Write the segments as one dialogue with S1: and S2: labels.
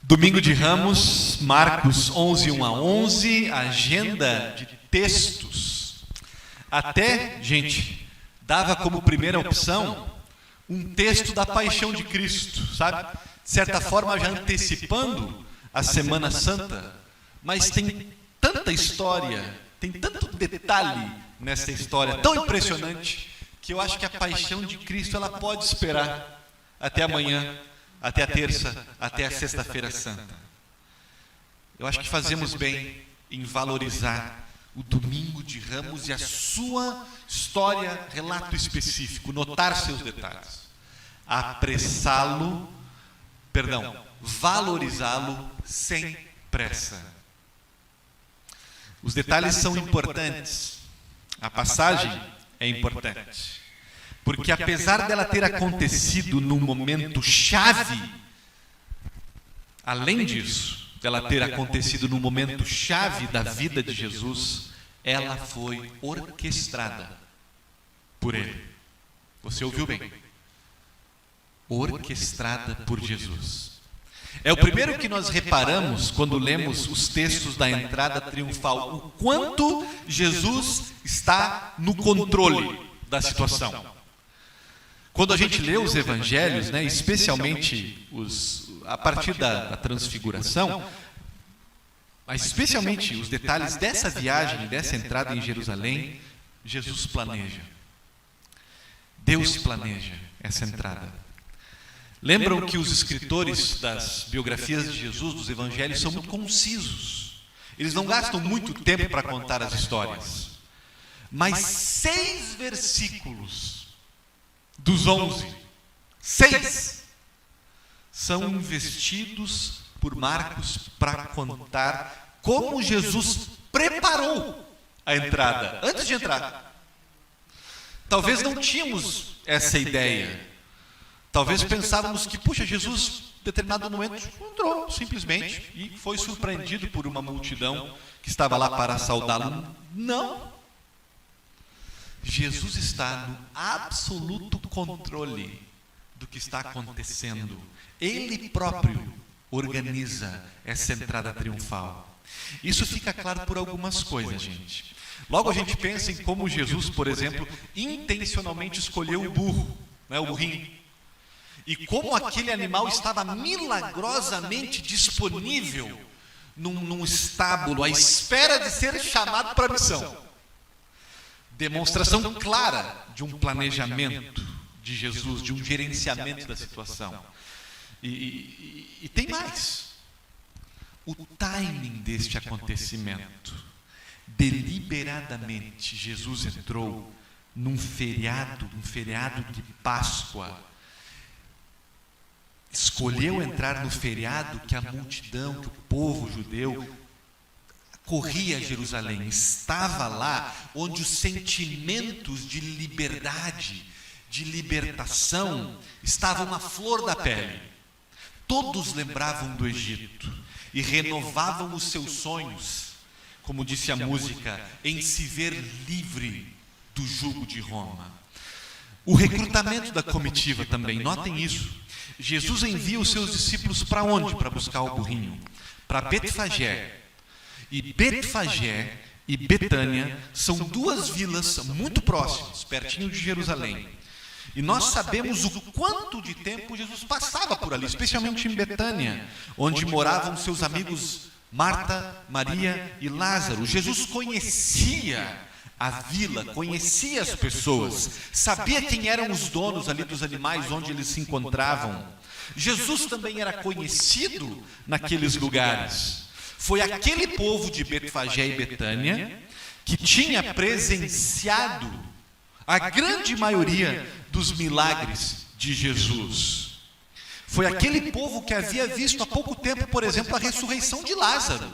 S1: Domingo de Ramos, Marcos 11, 1 a 11, agenda de textos. Até, gente, dava como primeira opção um texto da Paixão de Cristo, sabe? De certa forma, já antecipando a Semana Santa, mas tem tanta história, tem tanto detalhe nessa história tão impressionante, que eu acho que a Paixão de Cristo ela pode esperar até amanhã, até a terça, até a sexta-feira santa. Eu acho que fazemos bem em valorizar o Domingo de Ramos e a sua história, relato específico, notar seus detalhes, valorizá-lo sem pressa. Os detalhes são importantes, a passagem é importante. Porque apesar dela ter acontecido num momento chave, além disso, dela ter acontecido num momento chave da vida de Jesus, ela foi orquestrada por ele. Você ouviu bem? Orquestrada por Jesus. É o primeiro que nós reparamos quando lemos os textos da entrada triunfal, o quanto Jesus está no controle da situação. Quando a gente lê os evangelhos, né, especialmente a partir da transfiguração, mas especialmente os detalhes dessa viagem, dessa entrada em Jerusalém, Jesus planeja. Deus planeja essa entrada. Lembram que os escritores das biografias de Jesus, dos evangelhos, são muito concisos. Eles não gastam muito tempo para contar as histórias. Mas 6 versículos dos 11, 6 são investidos por Marcos para contar como Jesus preparou a entrada, antes de entrar. Talvez não tínhamos essa ideia. Talvez pensávamos que, puxa, Jesus, em determinado momento, entrou simplesmente e foi surpreendido por uma multidão que estava lá para saudá-lo. Não. Jesus está no absoluto controle do que está acontecendo. Ele próprio organiza essa entrada triunfal. Isso fica claro por algumas coisas, gente. Logo a gente pensa em como Jesus, por exemplo, intencionalmente escolheu o burro, né, o burrinho. E como aquele animal estava milagrosamente disponível num estábulo, à espera de ser chamado para a missão. Demonstração clara de um planejamento de Jesus, de um gerenciamento da situação. E tem mais. O timing deste acontecimento. Deliberadamente, Jesus entrou num feriado de Páscoa. Escolheu entrar no feriado que a multidão, que o povo judeu corria a Jerusalém, estava lá onde os sentimentos de liberdade, de libertação, estavam à flor da pele. Todos lembravam do Egito e renovavam os seus sonhos, como disse a música, em se ver livre do jugo de Roma. O recrutamento da comitiva também, notem isso. Jesus envia os seus discípulos para onde? Para buscar o burrinho? Para Betfagé. E Betfagé e Betânia são 2 vilas muito próximas, pertinho de Jerusalém. E nós sabemos o quanto de tempo Jesus passava por ali, especialmente em Betânia, onde moravam seus amigos Marta, Maria e Lázaro. Jesus conhecia a vila, conhecia as pessoas, sabia quem eram os donos ali dos animais onde eles se encontravam. Jesus também era conhecido naqueles lugares. Foi aquele povo de Betfagé e Betânia que tinha presenciado a grande maioria dos milagres de Jesus. Foi aquele povo que havia visto há pouco tempo, por exemplo, a ressurreição de Lázaro.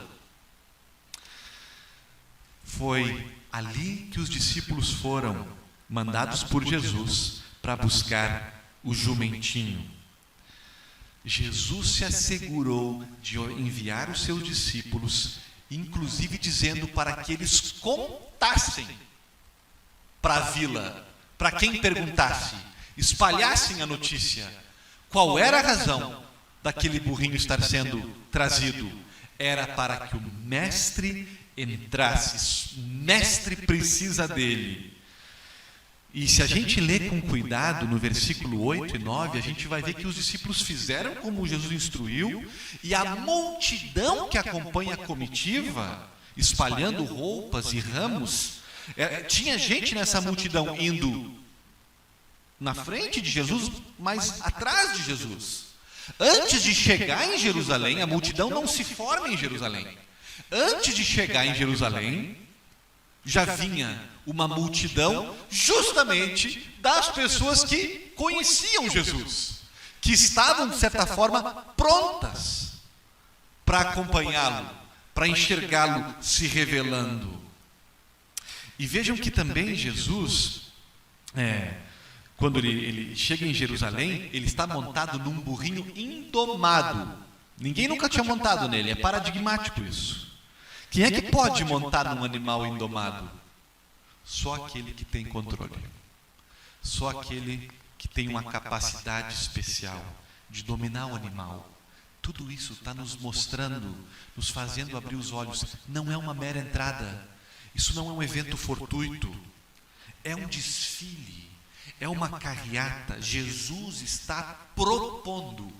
S1: Foi ali que os discípulos foram mandados por Jesus para buscar o jumentinho. Jesus se assegurou de enviar os seus discípulos, inclusive dizendo para que eles contassem para a vila, para quem perguntasse, espalhassem a notícia, qual era a razão daquele burrinho estar sendo trazido? Era para que o mestre entrasse. O mestre precisa dele. E se a gente lê com cuidado no versículo 8 e 9, a gente vai ver que os discípulos fizeram como Jesus instruiu, e a multidão que acompanha a comitiva, espalhando roupas e ramos, tinha gente nessa multidão indo na frente de Jesus, mas atrás de Jesus. Antes de chegar em Jerusalém, a multidão não se forma em Jerusalém. Antes de chegar em Jerusalém, já vinha uma multidão justamente das pessoas que conheciam Jesus, que estavam, de certa forma, prontas para acompanhá-lo, para enxergá-lo se revelando. E vejam que também Jesus, quando ele chega em Jerusalém, ele está montado num burrinho indomado. Ninguém nunca tinha montado nele, é paradigmático isso. Quem é que pode montar num animal indomado? Só aquele que tem controle. Só aquele que tem uma capacidade especial de dominar o animal. Tudo isso está nos mostrando, nos fazendo abrir os olhos. Não é uma mera entrada. Isso não é um evento fortuito. É um desfile. É uma carreata. Jesus está propondo,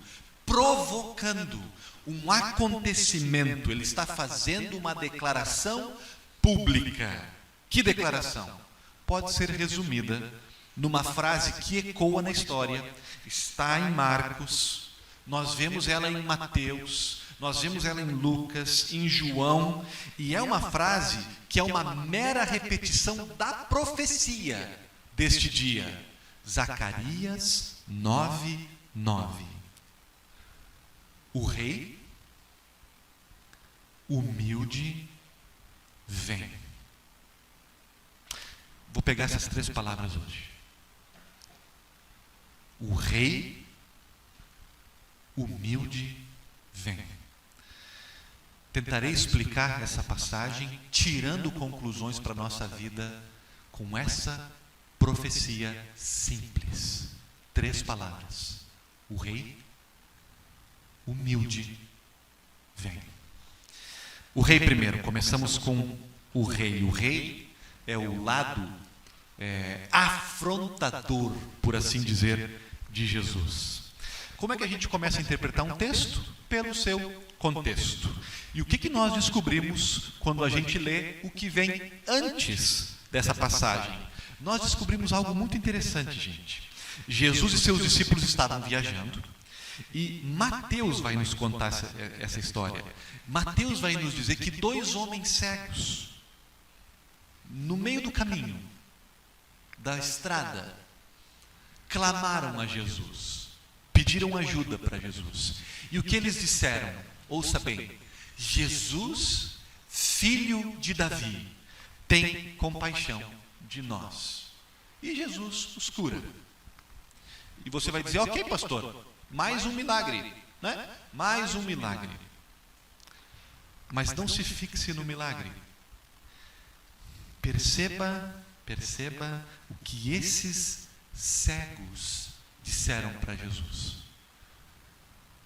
S1: provocando um acontecimento. Ele está fazendo uma declaração pública. Que declaração? Pode ser resumida numa frase que ecoa na história. Está em Marcos, nós vemos ela em Mateus, nós vemos ela em Lucas, em João, e é uma frase que é uma mera repetição da profecia deste dia. Zacarias 9:9. O rei humilde vem. Vou pegar essas 3 palavras hoje. O rei humilde vem. Tentarei explicar essa passagem tirando conclusões para a nossa vida com essa profecia simples. 3 palavras. O rei humilde vem. O rei primeiro, começamos com o rei. O rei é o lado afrontador, por assim dizer, de Jesus. Como é que a gente começa a interpretar um texto? Pelo seu contexto. E o que nós descobrimos quando a gente lê o que vem antes dessa passagem? Nós descobrimos algo muito interessante, gente. Jesus e seus discípulos estavam viajando, e Mateus vai nos contar essa história. Mateus vai nos dizer que 2 homens cegos, no meio do caminho, da estrada, clamaram a Jesus, pediram ajuda para Jesus. E o que eles disseram? Ouça bem: Jesus, filho de Davi, tem compaixão de nós. E Jesus os cura. E você vai dizer: ok, pastor, mais um milagre, né? Mais um milagre. Mas não se fixe no milagre. Perceba o que esses cegos disseram para Jesus.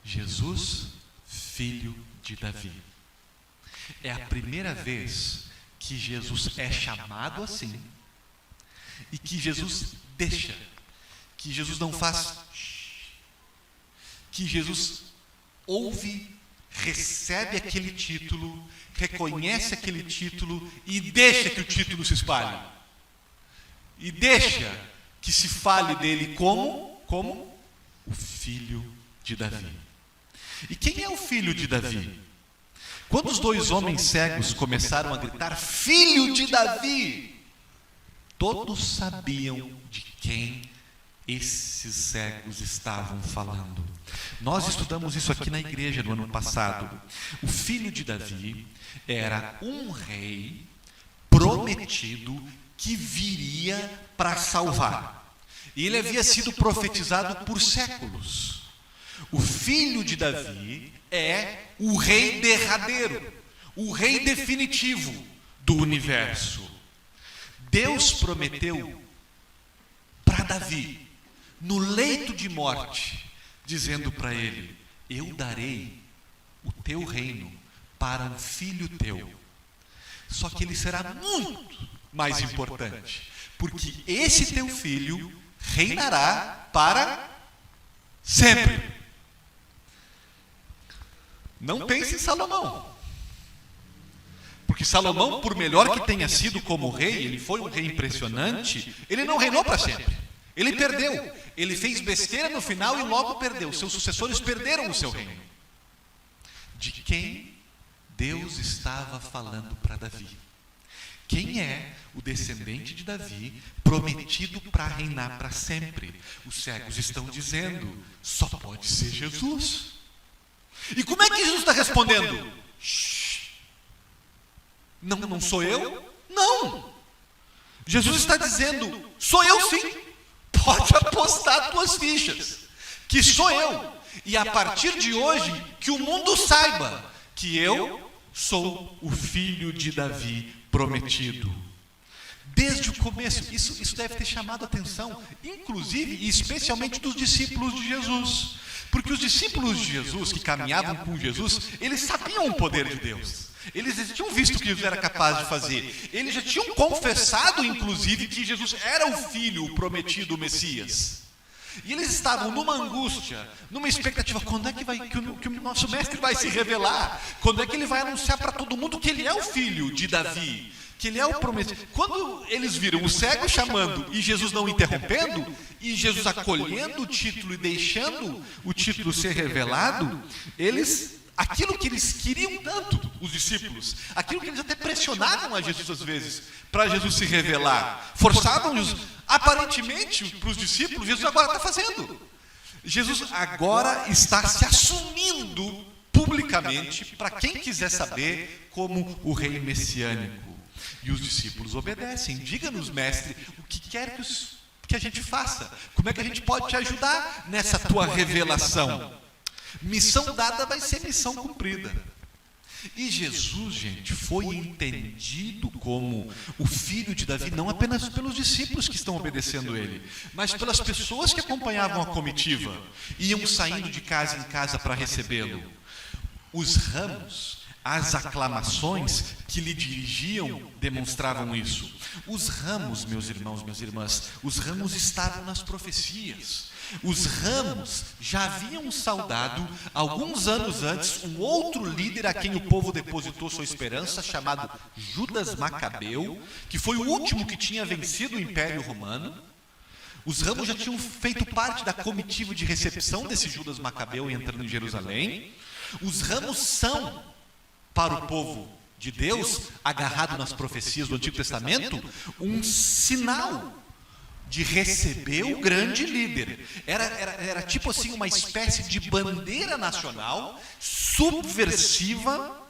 S1: Jesus, filho de Davi. É a primeira vez que Jesus é chamado assim, e que Jesus deixa, que Jesus não faz, que Jesus ouve, recebe aquele título, reconhece aquele título e deixa que o título se espalhe. E deixa que se fale dele como o filho de Davi. E quem é o filho de Davi? Quando os 2 homens cegos começaram a gritar: filho de Davi, todos sabiam de quem esses cegos estavam falando. Nós estudamos isso aqui na igreja no ano passado. O filho de Davi era um rei prometido que viria para salvar. E ele havia sido profetizado por séculos. O filho de Davi é o rei derradeiro, o rei definitivo do universo. Deus prometeu para Davi, no leito de morte, dizendo para ele: eu darei o teu reino para um filho teu. Só que ele será muito mais importante, porque esse teu filho reinará para sempre. Não pense em Salomão, porque Salomão, por melhor que tenha sido como rei, ele foi um rei impressionante, ele não reinou para sempre. Ele perdeu, ele fez besteira no final e logo perdeu. Seus sucessores perderam o seu reino. De quem Deus estava falando para Davi? Quem é o descendente de Davi prometido para reinar para sempre? Os cegos estão dizendo, só pode ser Jesus. E como é que Jesus está respondendo? Não sou eu? Não. Jesus está dizendo, sou eu sim. Pode apostar tuas fichas, que sou eu. E a partir de hoje, que o mundo saiba que eu sou o filho de Davi prometido. Desde o começo, isso deve ter chamado a atenção, inclusive e especialmente dos discípulos de Jesus. Porque os discípulos de Jesus, que caminhavam com Jesus, eles sabiam o poder de Deus. Eles tinham visto o que Jesus era capaz de fazer. Eles já tinham confessado, inclusive, que Jesus era o Filho prometido, o Messias. E eles estavam numa angústia, numa expectativa. Quando é que o nosso mestre vai se revelar? Quando é que ele vai anunciar para todo mundo que ele é o filho de Davi? Que ele é o prometido. Quando eles viram o cego chamando e Jesus não interrompendo, e Jesus acolhendo o título e deixando o título ser revelado, aquilo que eles queriam tanto, os discípulos, aquilo que eles até pressionavam a Jesus às vezes, para Jesus se revelar, forçavam-nos, aparentemente, para os discípulos, Jesus agora está fazendo. Jesus agora está se assumindo publicamente, para quem quiser saber, como o rei messiânico. E os discípulos obedecem. Diga-nos, mestre, o que quer que a gente faça? Como é que a gente pode te ajudar nessa tua revelação? Missão dada vai ser missão cumprida. E Jesus, gente, foi entendido como o filho de Davi, não apenas pelos discípulos que estão obedecendo ele, mas pelas pessoas que acompanhavam a comitiva, iam saindo de casa em casa para recebê-lo. Os ramos, as aclamações que lhe dirigiam demonstravam isso. Os ramos, meus irmãos, minhas irmãs, os ramos estavam nas profecias. Os ramos já haviam saudado, alguns anos antes, um outro líder a quem o povo depositou sua esperança, chamado Judas Macabeu, que foi o último que tinha vencido o Império Romano. Os ramos já tinham feito parte da comitiva de recepção desse Judas Macabeu entrando em Jerusalém. Os ramos são, para o povo de Deus, agarrado nas profecias do Antigo Testamento, um sinal de receber o grande líder. Era tipo assim uma espécie de bandeira nacional subversiva,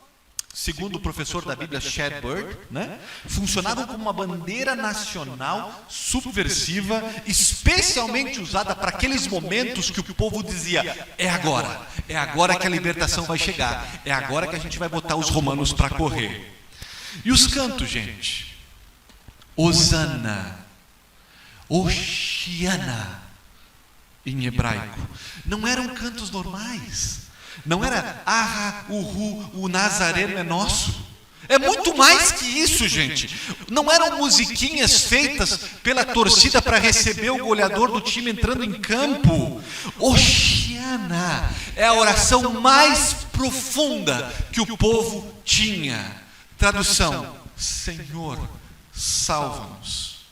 S1: segundo o professor da Bíblia Chad Bird, né? Funcionava como uma bandeira nacional subversiva, especialmente usada para aqueles momentos que o povo dizia: é agora que a libertação vai chegar, é agora que a gente vai botar os romanos para correr. E os cantos, gente? Hosana, Oshiana, em hebraico, não eram cantos normais. Não era Aha, Uhu, o Nazareno é nosso. É muito mais que isso, gente. Não eram musiquinhas feitas pela torcida para receber o goleador do time entrando em campo. Oshiana é a oração mais profunda que o povo tinha. Tradução: Senhor, salva-nos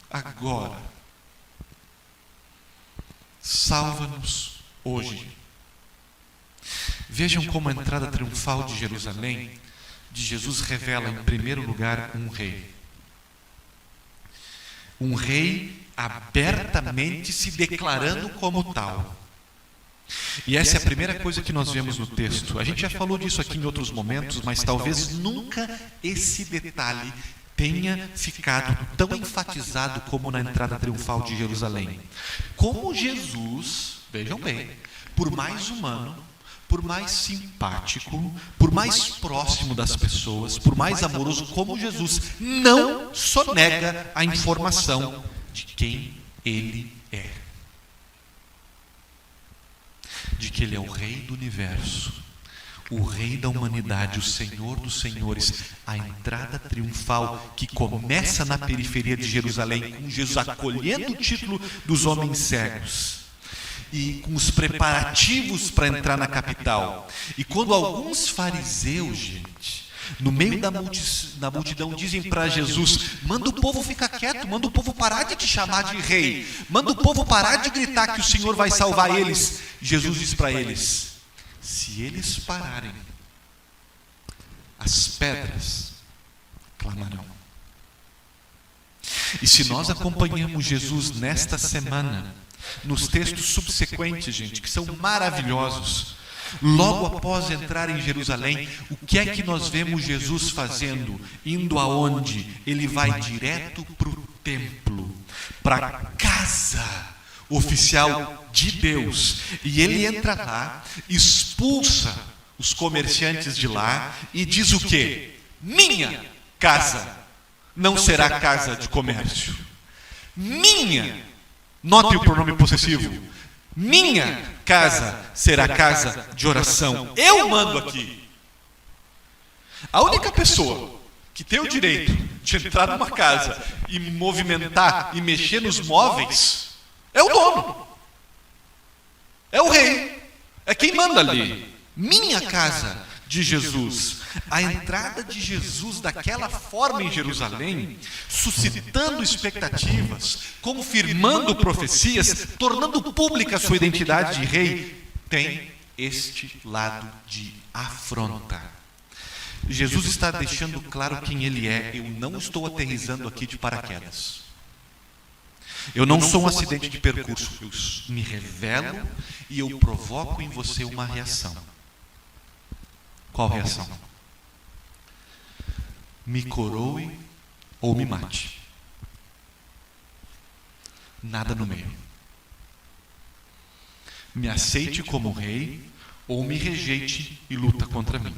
S1: agora. Salva-nos hoje. Vejam como a entrada triunfal de Jerusalém, de Jesus, revela em primeiro lugar um rei. Um rei abertamente se declarando como tal. E essa é a primeira coisa que nós vemos no texto. A gente já falou disso aqui em outros momentos, mas talvez nunca esse detalhe tenha ficado tão enfatizado como na entrada triunfal de Jerusalém. Como Jesus, vejam bem, por mais humano, por mais simpático, por mais próximo das pessoas, por mais amoroso, como Jesus não sonega a informação de quem ele é. De quem que Ele é o Rei do universo, o Rei da humanidade, o Senhor dos senhores, a entrada triunfal que começa na periferia de Jerusalém, com Jesus acolhendo o título dos homens cegos e com os preparativos para entrar na capital. E quando alguns fariseus, gente, no meio da multidão dizem para Jesus: manda o povo ficar quieto, manda o povo parar de te chamar de rei, manda o povo parar de gritar que o Senhor vai salvar eles. Jesus diz para eles: se eles pararem, as pedras clamarão. E se nós acompanhamos Jesus nesta semana, nos textos subsequentes, gente, que são maravilhosos, logo após entrar em Jerusalém, o que é que nós vemos Jesus fazendo? Indo aonde? Ele vai direto para o templo, para a casa oficial de Deus. E ele entra lá, expulsa os comerciantes de lá e diz o quê? Minha casa não será casa de comércio. Minha, note o pronome possessivo, minha casa será casa de oração. Eu mando aqui. A única pessoa que tem o direito de entrar numa casa e movimentar e mexer nos móveis é o dono, é o rei, é quem manda ali. Minha casa de Jesus. A entrada de Jesus daquela forma em Jerusalém, suscitando expectativas, confirmando profecias, tornando pública a sua identidade de rei, tem este lado de afronta. Jesus está deixando claro quem Ele é. Eu não estou aterrissando aqui de paraquedas. Eu não sou um acidente de percurso. Eu me revelo e eu provoco em você uma reação. Qual reação? Me coroe ou me mate. Nada no meio. Me aceite como rei ou me rejeite e luta contra mim.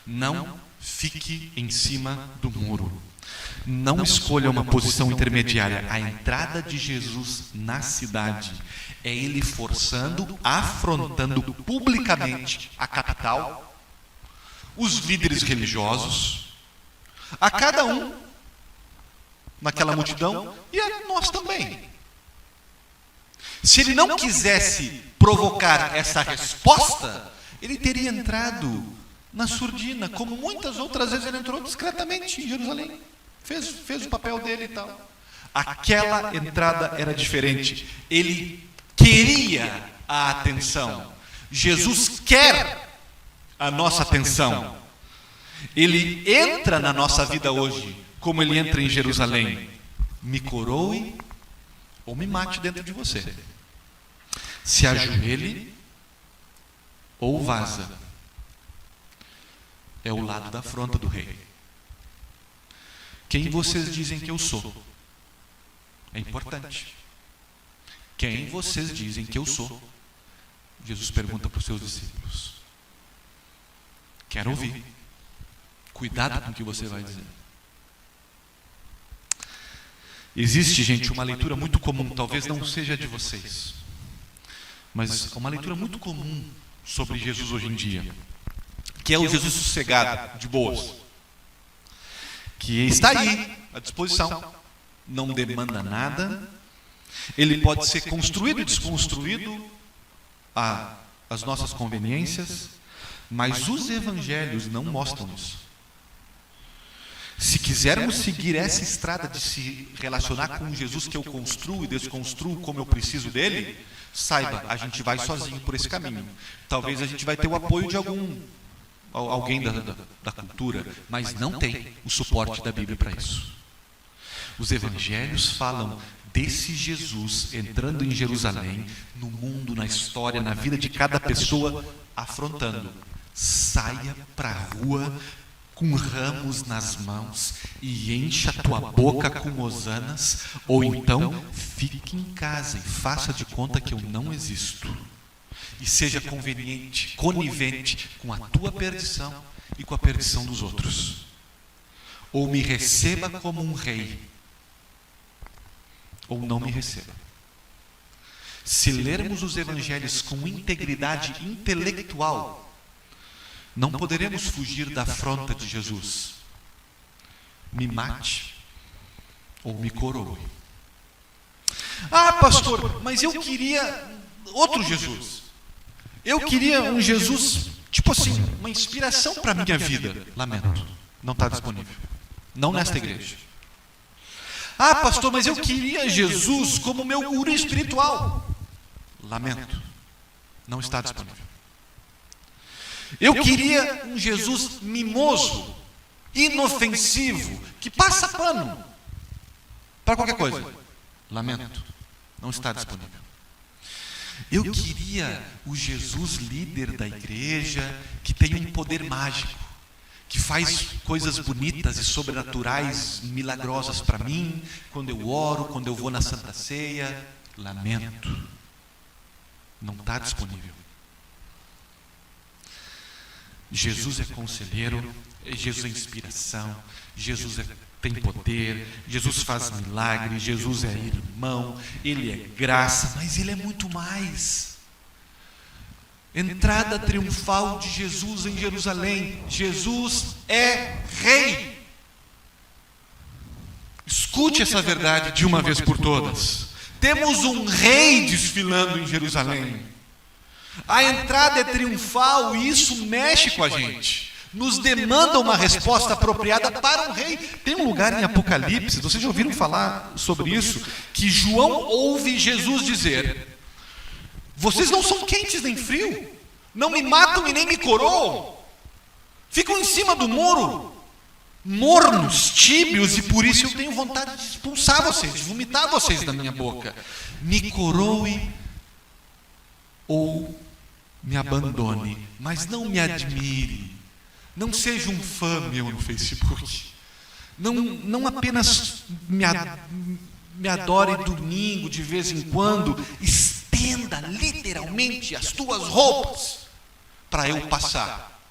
S1: Não fique em cima do muro. Não escolha uma posição intermediária. A entrada de Jesus na cidade é Ele forçando, afrontando publicamente a capital, os líderes religiosos, a cada um naquela multidão e a nós também. Se Ele não quisesse provocar essa resposta, Ele teria entrado na surdina, como muitas outras vezes Ele entrou discretamente em Jerusalém. Fez o papel dele e tal. Aquela entrada era diferente. Ele queria a atenção. Jesus quer a nossa atenção. Ele entra na nossa vida hoje, como Ele entra em Jerusalém. Me coroe ou me mate dentro de você. Se ajoelhe ou vaza. É o lado da afronta do rei. Quem vocês dizem que eu sou? É importante. Quem vocês dizem que eu sou? Jesus pergunta para os seus discípulos. Quero ouvir. Cuidado com o que você vai dizer. Existe, gente, uma leitura muito comum, talvez não seja de vocês, mas uma leitura muito comum sobre Jesus hoje em dia, que é o Jesus sossegado, de boas, que está aí, à disposição, não demanda nada, ele pode ser construído e desconstruído às nossas conveniências, mas os evangelhos não mostram isso. Se quisermos seguir essa estrada de se relacionar com Jesus que eu construo e desconstruo como eu preciso dele, saiba, a gente vai sozinho por esse caminho. Talvez a gente vai ter o apoio de alguém da cultura, mas não tem o suporte da Bíblia para isso. Os evangelhos falam desse Jesus entrando em Jerusalém, no mundo, na história, na vida de cada pessoa, afrontando. Saia para a rua com ramos nas mãos e encha a tua boca com hosanas, ou então fique em casa e faça de conta que eu não existo. E seja conivente com a tua perdição e com a perdição dos outros. Ou me receba como um rei, ou não me receba. se lermos os evangelhos com integridade intelectual, não poderemos fugir da afronta de Jesus. Me mate ou me coroe. Ah, pastor, mas eu queria outro Jesus. Eu queria um Jesus, tipo assim, uma inspiração para a minha vida. Lamento, não está disponível. Não nesta igreja. Ah, pastor, mas eu queria Jesus como meu guru espiritual. Lamento, não está disponível. Eu queria um Jesus mimoso, inofensivo, que passa pano para qualquer coisa. Lamento, não está disponível. Eu queria o Jesus líder da igreja, que tem um poder mágico, que faz coisas bonitas e sobrenaturais, milagrosas para mim, quando eu oro, quando eu vou na Santa Ceia. Lamento, não está disponível. Jesus é conselheiro, Jesus é inspiração, Jesus tem poder, Jesus faz milagre, Jesus é irmão, Ele é graça, mas Ele é muito mais. Entrada triunfal de Jesus em Jerusalém. Jesus é rei. Escute essa verdade de uma vez por todas. Temos um rei desfilando em Jerusalém. A entrada é triunfal e isso mexe com a gente. Nos demanda uma resposta apropriada para um rei. Tem um lugar em Apocalipse, vocês já ouviram falar sobre isso, que João ouve Jesus dizer: vocês não são quentes nem frio, não me matam e nem me coroam, ficam em cima do muro, mornos, tíbios, e por isso eu tenho vontade de expulsar vocês, de vomitar vocês da minha boca. Me coroe ou me abandone, mas não me admire. Não seja um fã meu no Facebook. Não apenas me adore domingo de vez em quando. Estenda literalmente as tuas roupas para eu passar.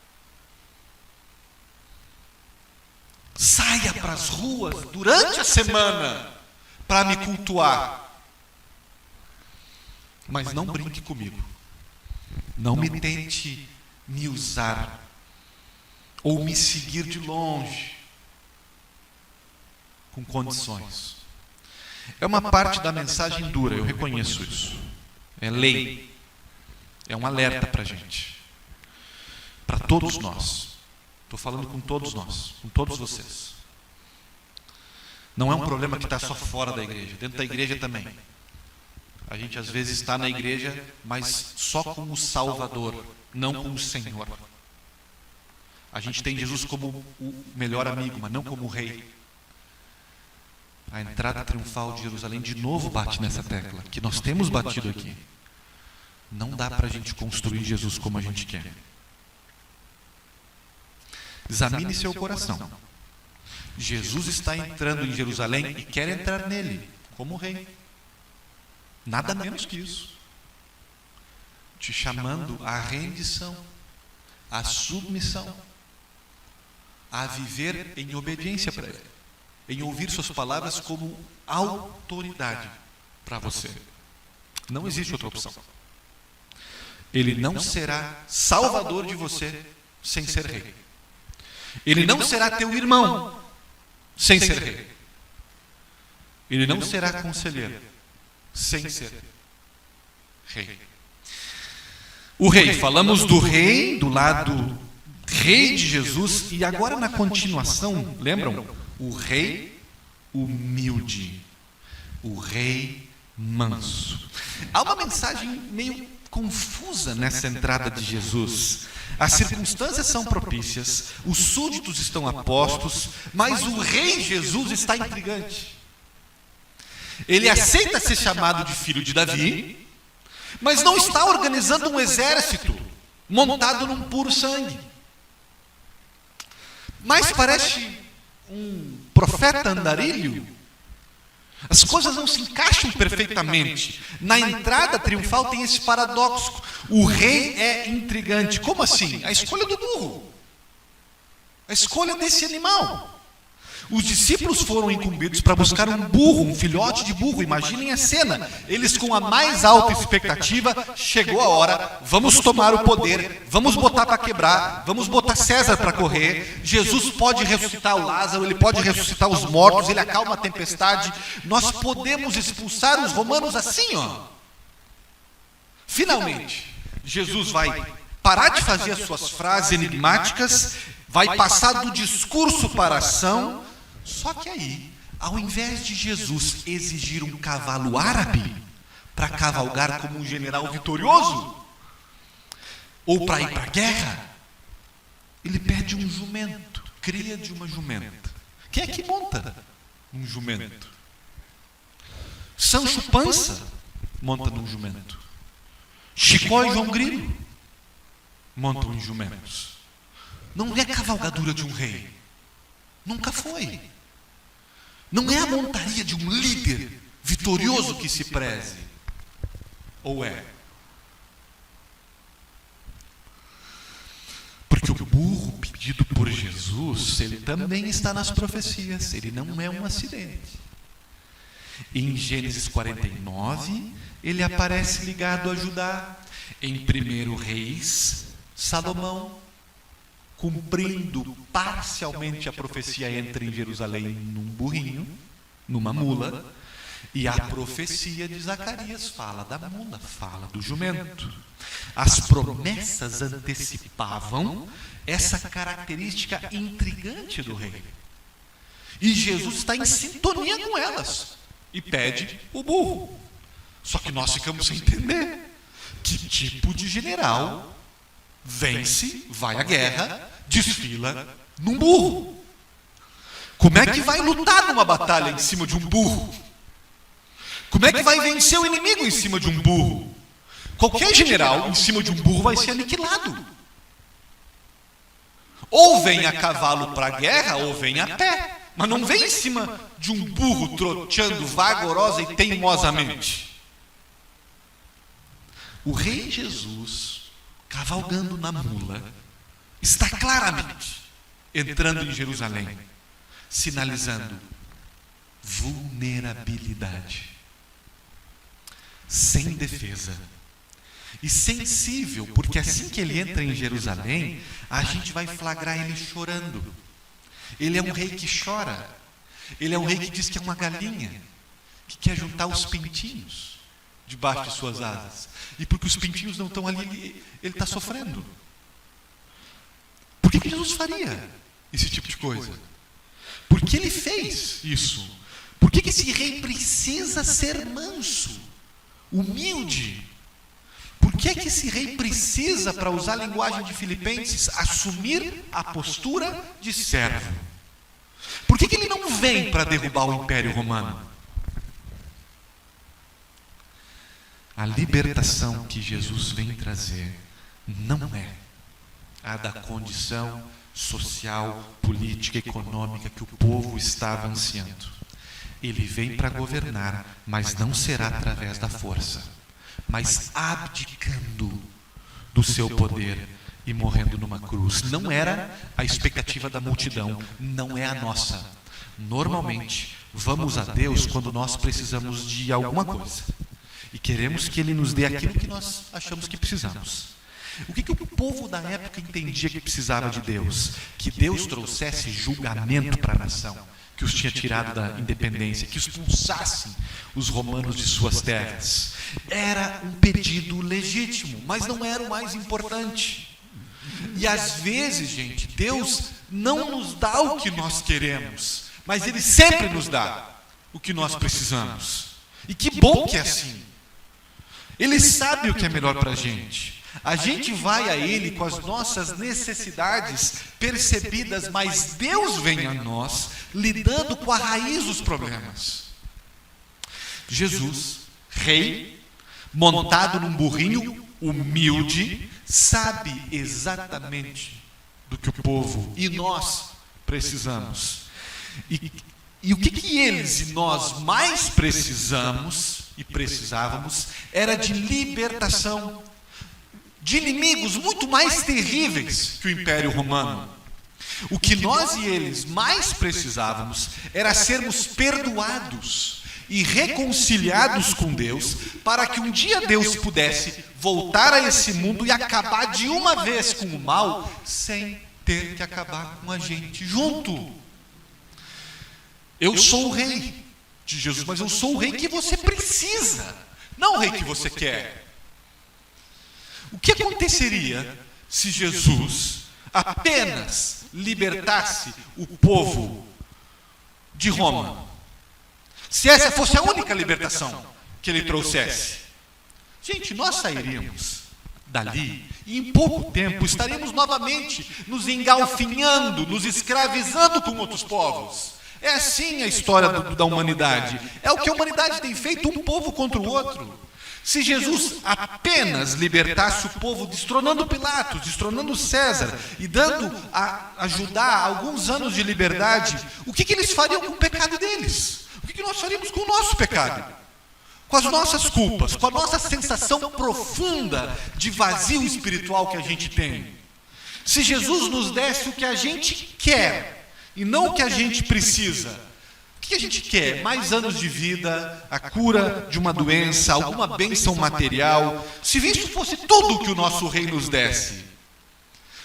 S1: Saia para as ruas durante a semana para me cultuar. Mas não brinque comigo. Não me tente me usar ou me seguir de longe com condições. É uma parte da mensagem dura, eu reconheço isso. É lei. É um alerta para a gente. Para todos nós. Estou falando com todos nós, com todos vocês. Não é um problema que está só fora da igreja, dentro da igreja também. A gente às vezes está na igreja, mas só como o Salvador, não como o Senhor. A gente tem Jesus como o melhor amigo, mas não como o rei. A entrada triunfal de Jerusalém de novo bate nessa tecla, que nós temos batido aqui. Não dá para a gente construir Jesus como a gente quer. Examine seu coração. Jesus está entrando em Jerusalém e quer entrar nele como rei. Nada menos que isso. Te chamando à rendição, à submissão, a viver em obediência para Ele, em ouvir suas palavras como autoridade para você. Não existe outra opção. Ele não será salvador de você sem ser rei. Ele não será teu irmão sem ser rei. Ele não será conselheiro sem ser rei. O rei, falamos do rei, do lado rei de Jesus, e agora na continuação, lembram? O rei humilde, o rei manso. Há uma mensagem meio confusa nessa entrada de Jesus. As circunstâncias são propícias, os súditos estão a postos, mas o rei Jesus está intrigante. Ele aceita ser chamado de filho de Davi, mas não está organizando um exército montado num puro sangue. Mas parece um profeta andarilho. As coisas não se encaixam perfeitamente. Na entrada triunfal tem esse paradoxo. O rei é intrigante. Como assim? A escolha do burro. A escolha desse animal. Os discípulos foram incumbidos para buscar um burro, um filhote de burro. Imaginem a cena. Eles com a mais alta expectativa, chegou a hora, vamos tomar o poder, vamos botar para quebrar, vamos botar César para correr. Jesus pode ressuscitar o Lázaro, ele pode ressuscitar os mortos, ele acalma a tempestade. Nós podemos expulsar os romanos assim, ó. Finalmente, Jesus vai parar de fazer as suas frases enigmáticas, vai passar do discurso para a ação. Só que aí, ao invés de Jesus exigir um cavalo árabe para cavalgar como um general vitorioso, ou para ir para a guerra, ele pede um jumento, cria de uma jumenta. Quem é que monta um jumento? Sancho Pança monta num jumento. Chicó e João Grilo montam em jumentos. Não é a cavalgadura de um rei. Nunca foi. Não é a montaria de um líder vitorioso que se preze. Ou é? Porque o burro pedido por Jesus, ele também está nas profecias. Ele não é um acidente. Em Gênesis 49, ele aparece ligado a Judá. Em 1 Reis, Salomão, cumprindo parcialmente a profecia, entra em Jerusalém num burrinho, numa mula, e a profecia de Zacarias fala da mula, fala do jumento. As promessas antecipavam essa característica intrigante do rei. E Jesus está em sintonia com elas e pede o burro. Só que nós ficamos sem entender que tipo de general vence, vai à guerra, desfila num burro. Como é que vai lutar numa batalha em cima de um burro? Como é que vai vencer o inimigo em cima de um burro? Qualquer general em cima de um burro vai ser aniquilado. Ou vem a cavalo para a guerra, ou vem a pé. Mas não vem em cima de um burro troteando vagorosa e teimosamente. O rei Jesus, cavalgando na mula, está claramente entrando em Jerusalém, sinalizando vulnerabilidade, sem defesa e sensível, porque assim que ele entra em Jerusalém, a gente vai flagrar ele chorando. Ele é um rei que chora, ele é um rei que diz que é uma galinha, que quer juntar os pintinhos debaixo de suas asas, e porque os pintinhos não estão ali, ele está sofrendo. Por que Jesus faria esse tipo de coisa? Por que ele fez isso? Por que esse rei precisa ser manso, humilde? Por que esse rei precisa, para usar a linguagem de Filipenses, assumir a postura de servo? Por que ele não vem para derrubar o Império Romano? A libertação que Jesus vem trazer não é a da condição social, política, econômica que o povo estava ansiando. Ele vem para governar, mas não será através da força, mas abdicando do seu poder e morrendo numa cruz. Não era a expectativa da multidão, não é a nossa. Normalmente, vamos a Deus quando nós precisamos de alguma coisa e queremos que Ele nos dê aquilo que nós achamos que precisamos. O que o povo da época entendia que precisava de Deus? Que Deus trouxesse julgamento para a nação que os tinha tirado da independência, que expulsassem os romanos de suas terras. Era um pedido legítimo, mas não era o mais importante. E às vezes, gente, Deus não nos dá o que nós queremos, mas Ele sempre nos dá o que nós precisamos. E que bom que é assim. Ele sabe o que é melhor para a gente. A gente vai a Ele com as nossas necessidades percebidas, mas Deus vem a nós lidando com a raiz dos problemas. Jesus, rei, montado num burrinho humilde, sabe exatamente do que o povo e nós precisamos. E o que eles e nós mais precisamos e precisávamos era de libertação de inimigos muito mais terríveis que o Império Romano. O que nós e eles mais precisávamos era sermos perdoados e reconciliados com Deus, para que um dia Deus pudesse voltar a esse mundo e acabar de uma vez com o mal, sem ter que acabar com a gente junto. Eu sou o rei de Jesus, mas eu sou o rei que você precisa, não o rei que você quer. O que aconteceria se Jesus apenas libertasse o povo de Roma? Se essa fosse a única libertação que ele trouxesse, gente, nós sairíamos dali e em pouco tempo estaríamos novamente nos engalfinhando, nos escravizando com outros povos. É assim a história da humanidade. É o que a humanidade tem feito, um povo contra o outro. Se Jesus apenas libertasse o povo, destronando Pilatos, destronando César e dando a Judá alguns anos de liberdade, o que eles fariam com o pecado deles? O que nós faríamos com o nosso pecado? Com as nossas culpas, com a nossa sensação profunda de vazio espiritual que a gente tem? Se Jesus nos desse o que a gente quer e não o que a gente precisa, o que a gente quer? Mais anos de vida, a cura de uma doença, alguma bênção material. Se isso fosse tudo o que o nosso rei nos desse,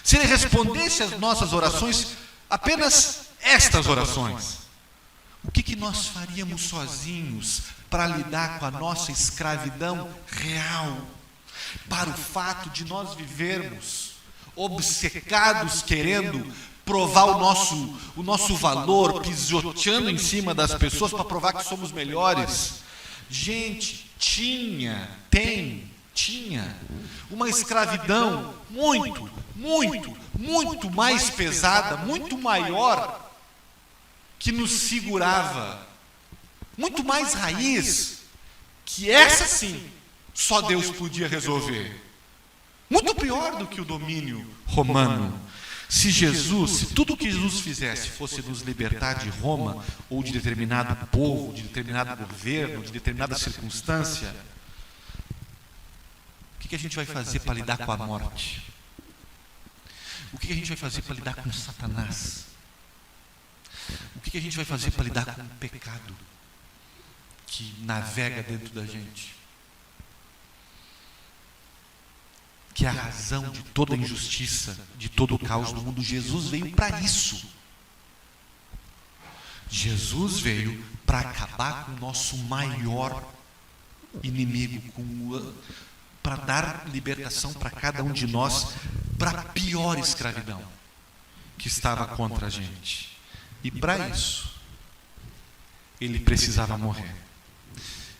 S1: se ele respondesse às nossas orações, apenas estas orações, o que nós faríamos sozinhos para lidar com a nossa escravidão real? Para o fato de nós vivermos obcecados, querendo provar o nosso valor, pisoteando em cima das pessoas para provar que somos melhores. Gente, tinha uma escravidão muito mais pesada, muito maior, que nos segurava, muito mais raiz, que essa sim, só Deus podia resolver. Muito pior do que o domínio romano. Se tudo o que Jesus fizesse fosse nos libertar de Roma, ou de determinado povo, de determinado governo, de determinada circunstância, o que a gente vai fazer para lidar com a morte? O que a gente vai fazer para lidar com Satanás? O que a gente vai fazer para lidar com o pecado que navega dentro da gente? Que é a razão de toda a injustiça, de todo o caos do mundo. Jesus veio para isso. Jesus veio para acabar com o nosso maior inimigo, para dar libertação para cada um de nós, para a pior escravidão que estava contra a gente. E para isso, ele precisava morrer.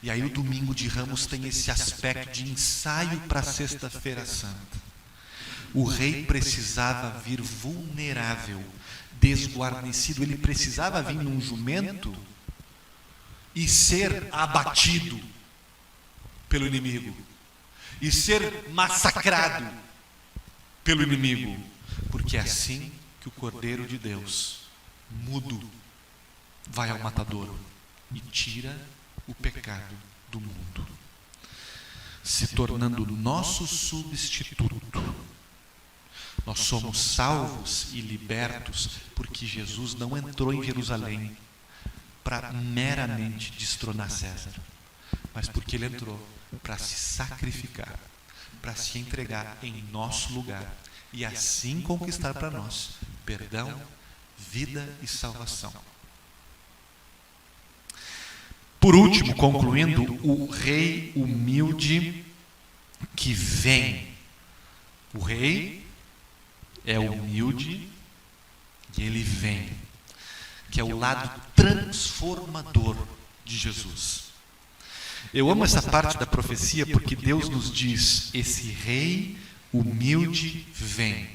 S1: E aí o domingo de Ramos tem esse aspecto de ensaio para a sexta-feira santa. O rei precisava vir vulnerável, desguarnecido. Ele precisava vir num jumento e ser abatido pelo inimigo. E ser massacrado pelo inimigo. Porque é assim que o Cordeiro de Deus, mudo, vai ao matadouro e tira o pecado do mundo, se tornando nosso substituto. Nós somos salvos e libertos porque Jesus não entrou em Jerusalém para meramente destronar César, mas porque ele entrou para se sacrificar, para se entregar em nosso lugar e assim conquistar para nós perdão, vida e salvação. Por último, concluindo, o rei humilde que vem. O rei é humilde e ele vem, que é o lado transformador de Jesus. Eu amo essa parte da profecia porque Deus nos diz: esse rei humilde vem.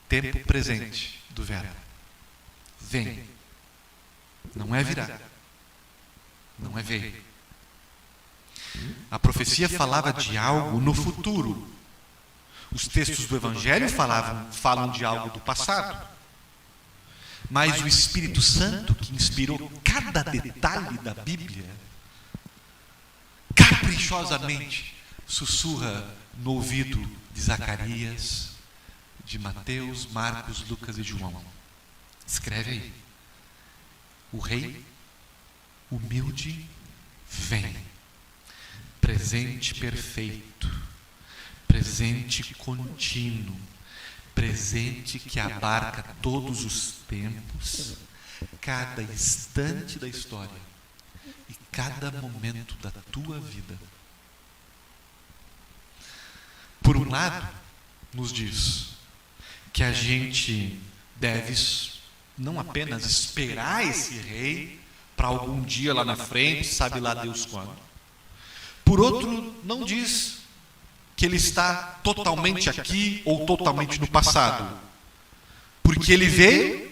S1: Tempo presente do verbo. Vem. Não é virá. Não é veio. A profecia falava de algo no futuro. Os textos do Evangelho falam de algo do passado. Mas o Espírito Santo, que inspirou cada detalhe da Bíblia, caprichosamente sussurra no ouvido de Zacarias, de Mateus, Marcos, Lucas e João. Escreve aí. O rei humilde vem. Presente perfeito. Presente contínuo. Presente que abarca todos os tempos, cada instante da história e cada momento da tua vida. Por um lado, nos diz que a gente deve não apenas esperar esse rei para algum dia lá na frente, sabe lá Deus quando. Por outro, não diz que ele está totalmente aqui ou totalmente no passado, porque ele veio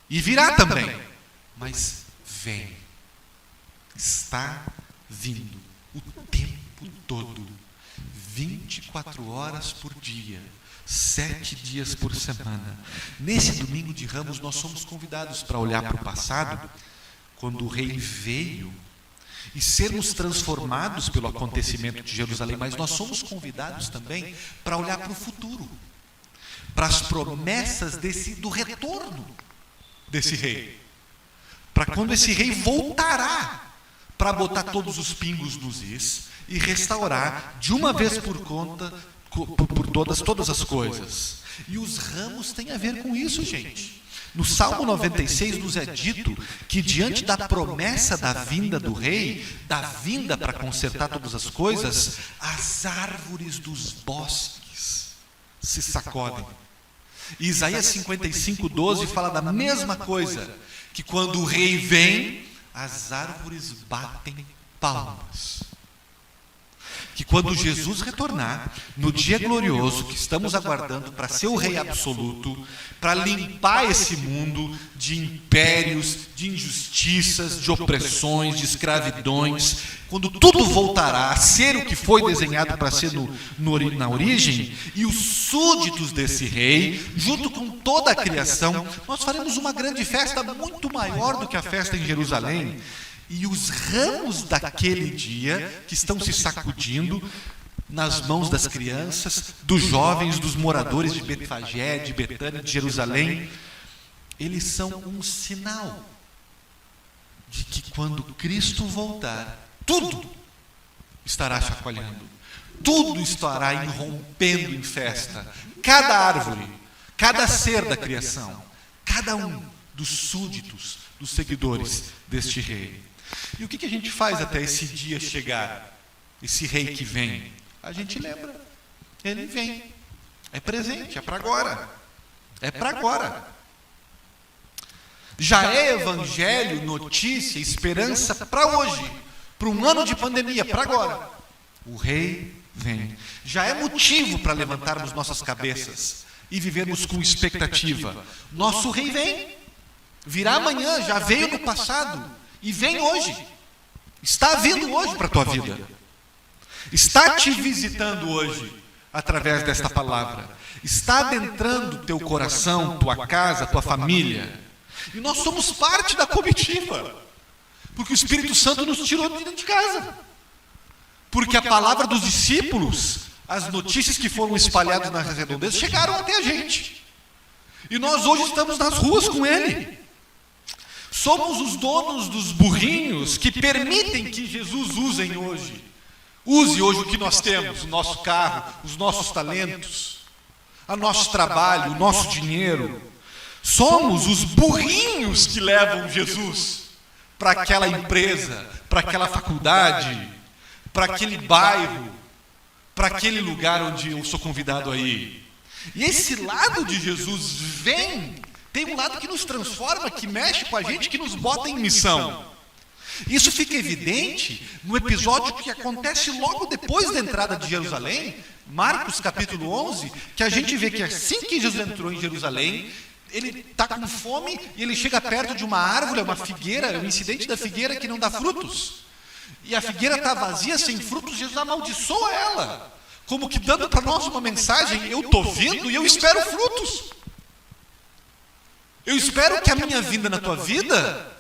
S1: e virá também, mas vem, está vindo o tempo todo, 24 horas por dia, 7 dias por semana. Nesse domingo de Ramos nós somos convidados para olhar para o passado, quando o rei veio, e sermos transformados pelo acontecimento de Jerusalém, mas nós somos convidados também para olhar para o futuro, para as promessas do retorno desse rei, para quando esse rei voltará para botar todos os pingos nos is e restaurar de uma vez por todas as coisas. E os ramos têm a ver com isso, gente. No Salmo 96 nos é dito que diante da promessa da vinda do rei, da vinda para consertar todas as coisas, as árvores dos bosques se sacodem. E Isaías 55:12 fala da mesma coisa, que quando o rei vem, as árvores batem palmas. Que quando Jesus retornar, no dia glorioso que estamos aguardando para ser o rei absoluto, para limpar esse mundo de impérios, de injustiças, de opressões, de escravidões, quando tudo voltará a ser o que foi desenhado para ser na origem, e os súditos desse rei, junto com toda a criação, nós faremos uma grande festa muito maior do que a festa em Jerusalém. E os ramos daquele dia, que estão se sacudindo nas mãos das crianças, dos jovens, dos moradores de Betfagé, de Betânia, de Jerusalém, eles são um sinal de que quando Cristo voltar, tudo estará chacoalhando, tudo estará irrompendo em festa. Cada árvore, cada ser da criação, cada um dos súditos, dos seguidores deste rei. E o que a gente faz até esse dia chegar? Esse rei que vem? A gente lembra. Ele vem. É presente, é para agora. É para agora. Já é evangelho, notícia, esperança para hoje. Para um ano de pandemia, para agora. O rei vem. Já é motivo para levantarmos nossas cabeças e vivermos com expectativa. Nosso rei vem. Virá amanhã, já veio no passado. E vem hoje, está vindo hoje para a tua vida, está te visitando hoje, através desta palavra, está adentrando teu coração, tua casa, tua família, e nós somos parte da comitiva, porque o Espírito Santo nos tirou de dentro de casa, porque a palavra dos discípulos, as notícias que foram espalhadas nas redondezas, chegaram até a gente, e nós hoje estamos nas ruas com ele. Somos os donos dos burrinhos que permitem que Jesus use hoje o que nós temos, o nosso carro, os nossos talentos, o nosso trabalho, o nosso dinheiro. Somos os burrinhos que levam Jesus para aquela empresa, para aquela faculdade, para aquele bairro, para aquele lugar onde eu sou convidado a ir. E esse lado de Jesus vem. Tem um lado que nos transforma, que mexe com a gente, que nos bota em missão. Isso fica evidente no episódio que acontece logo depois da entrada de Jerusalém, Marcos capítulo 11, que a gente vê que assim que Jesus entrou em Jerusalém, ele está com fome e ele chega perto de uma árvore, uma figueira, o incidente da figueira que não dá frutos. E a figueira está vazia, sem frutos, Jesus amaldiçoa ela, como que dando para nós uma mensagem: eu estou vindo e eu espero frutos. Eu espero que a minha vinda na tua vida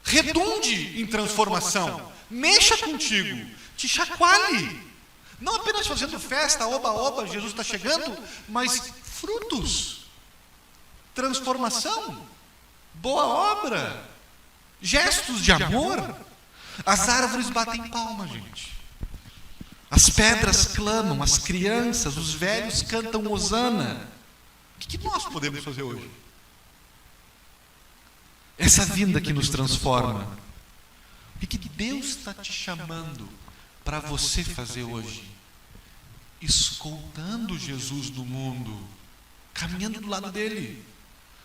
S1: redunde em transformação, mexa contigo, te chacoalhe. Não apenas fazendo festa, oba, oba, Jesus está chegando, mas frutos, transformação, boa obra, gestos de amor. As árvores batem palma, gente. As pedras clamam, as crianças, os velhos cantam hosana. O que nós podemos fazer hoje? Essa vinda que nos transforma. O que Deus está te chamando para você fazer hoje? Escoltando Jesus no mundo, caminhando do lado dele,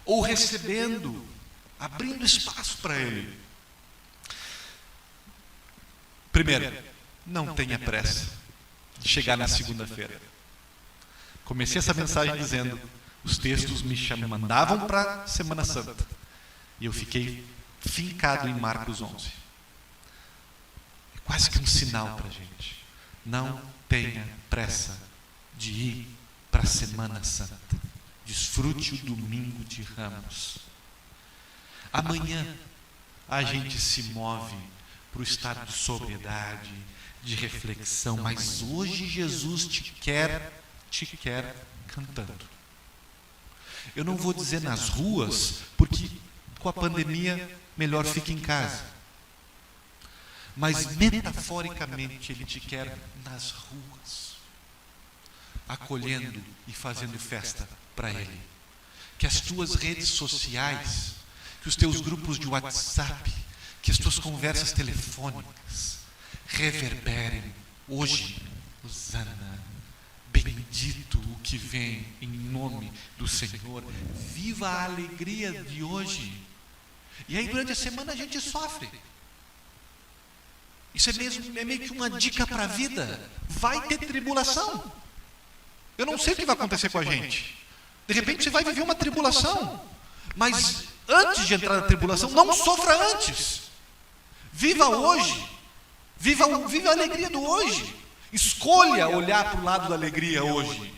S1: ou recebendo, abrindo espaço para ele. Primeiro, não tenha pressa de chegar na segunda-feira. Comecei essa mensagem dizendo, os textos me mandavam para a Semana Santa, e eu fiquei fincado em Marcos 11. É quase que um sinal para a gente. Não tenha pressa de ir para a Semana Santa. Desfrute o domingo de Ramos. Amanhã a gente se move para o estado de sobriedade, de reflexão, mas hoje Jesus te quer cantando. Eu não vou dizer nas ruas, porque com a pandemia melhor fique em casa. Mas metaforicamente Ele te quer nas ruas, acolhendo e fazendo festa para Ele. Que as tuas redes sociais, que os teus grupos de WhatsApp, que as tuas conversas telefônicas reverberem hoje, hosana, bendito o que vem em nome do Senhor. Viva a alegria de hoje. E aí durante a semana a gente sofre. Isso é meio que uma dica para a vida. Vai ter tribulação. Eu não sei o que vai acontecer com a gente. De repente você vai viver uma tribulação. Mas antes de entrar na tribulação, não sofra antes. Viva hoje. Viva a alegria do hoje. Escolha olhar para o lado da alegria hoje.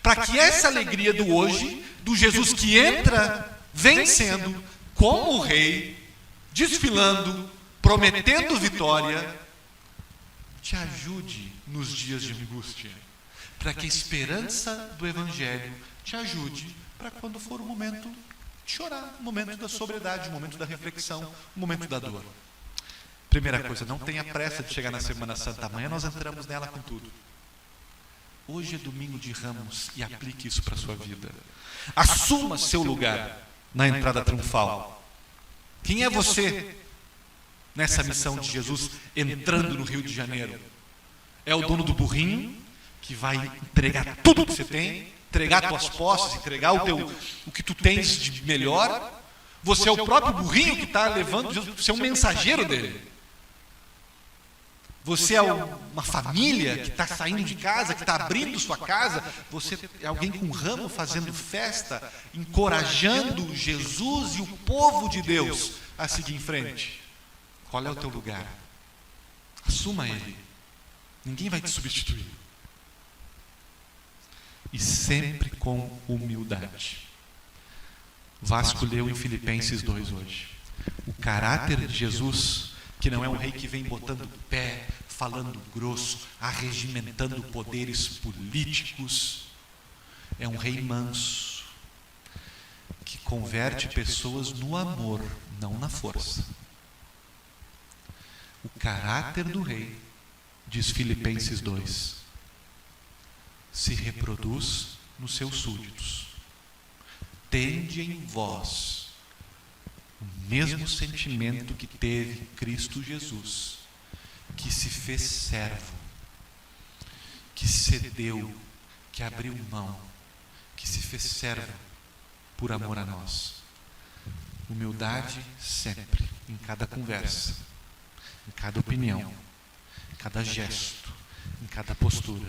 S1: Para que essa alegria do hoje, do Jesus que entra vencendo, como o rei, desfilando, prometendo vitória, te ajude nos dias de angústia. Para que a esperança do Evangelho te ajude para quando for o momento de chorar, o momento da sobriedade, o momento da reflexão, o momento da dor. Primeira coisa, não tenha pressa de chegar na Semana Santa. Amanhã nós entramos nela com tudo. Hoje é domingo de Ramos e aplique isso para a sua vida. Assuma seu lugar na entrada triunfal. Quem é você nessa missão de Jesus entrando no Rio de Janeiro? É o dono do burrinho que vai entregar tudo que você tem, entregar tuas posses, entregar o que tu tens de melhor? Você é o próprio burrinho que está levando Jesus, você é um mensageiro dele. Você é uma família que está saindo de casa, que está abrindo sua casa. Você é alguém com ramo fazendo festa, encorajando Jesus e o povo de Deus a seguir em frente. Qual é o teu lugar? Assuma ele. Ninguém vai te substituir. E sempre com humildade. Vasco leu em Filipenses 2 hoje. O caráter de Jesus, que não é um rei que vem botando pé, falando grosso, arregimentando poderes políticos. É um rei manso, que converte pessoas no amor, não na força. O caráter do rei, diz Filipenses 2, se reproduz nos seus súditos. Tende em vós o mesmo sentimento que teve Cristo Jesus, que se fez servo, que cedeu, que abriu mão, que se fez servo por amor a nós. Humildade sempre, em cada conversa, em cada opinião, em cada gesto, em cada postura.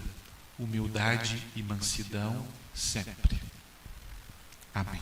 S1: Humildade e mansidão sempre. Amém.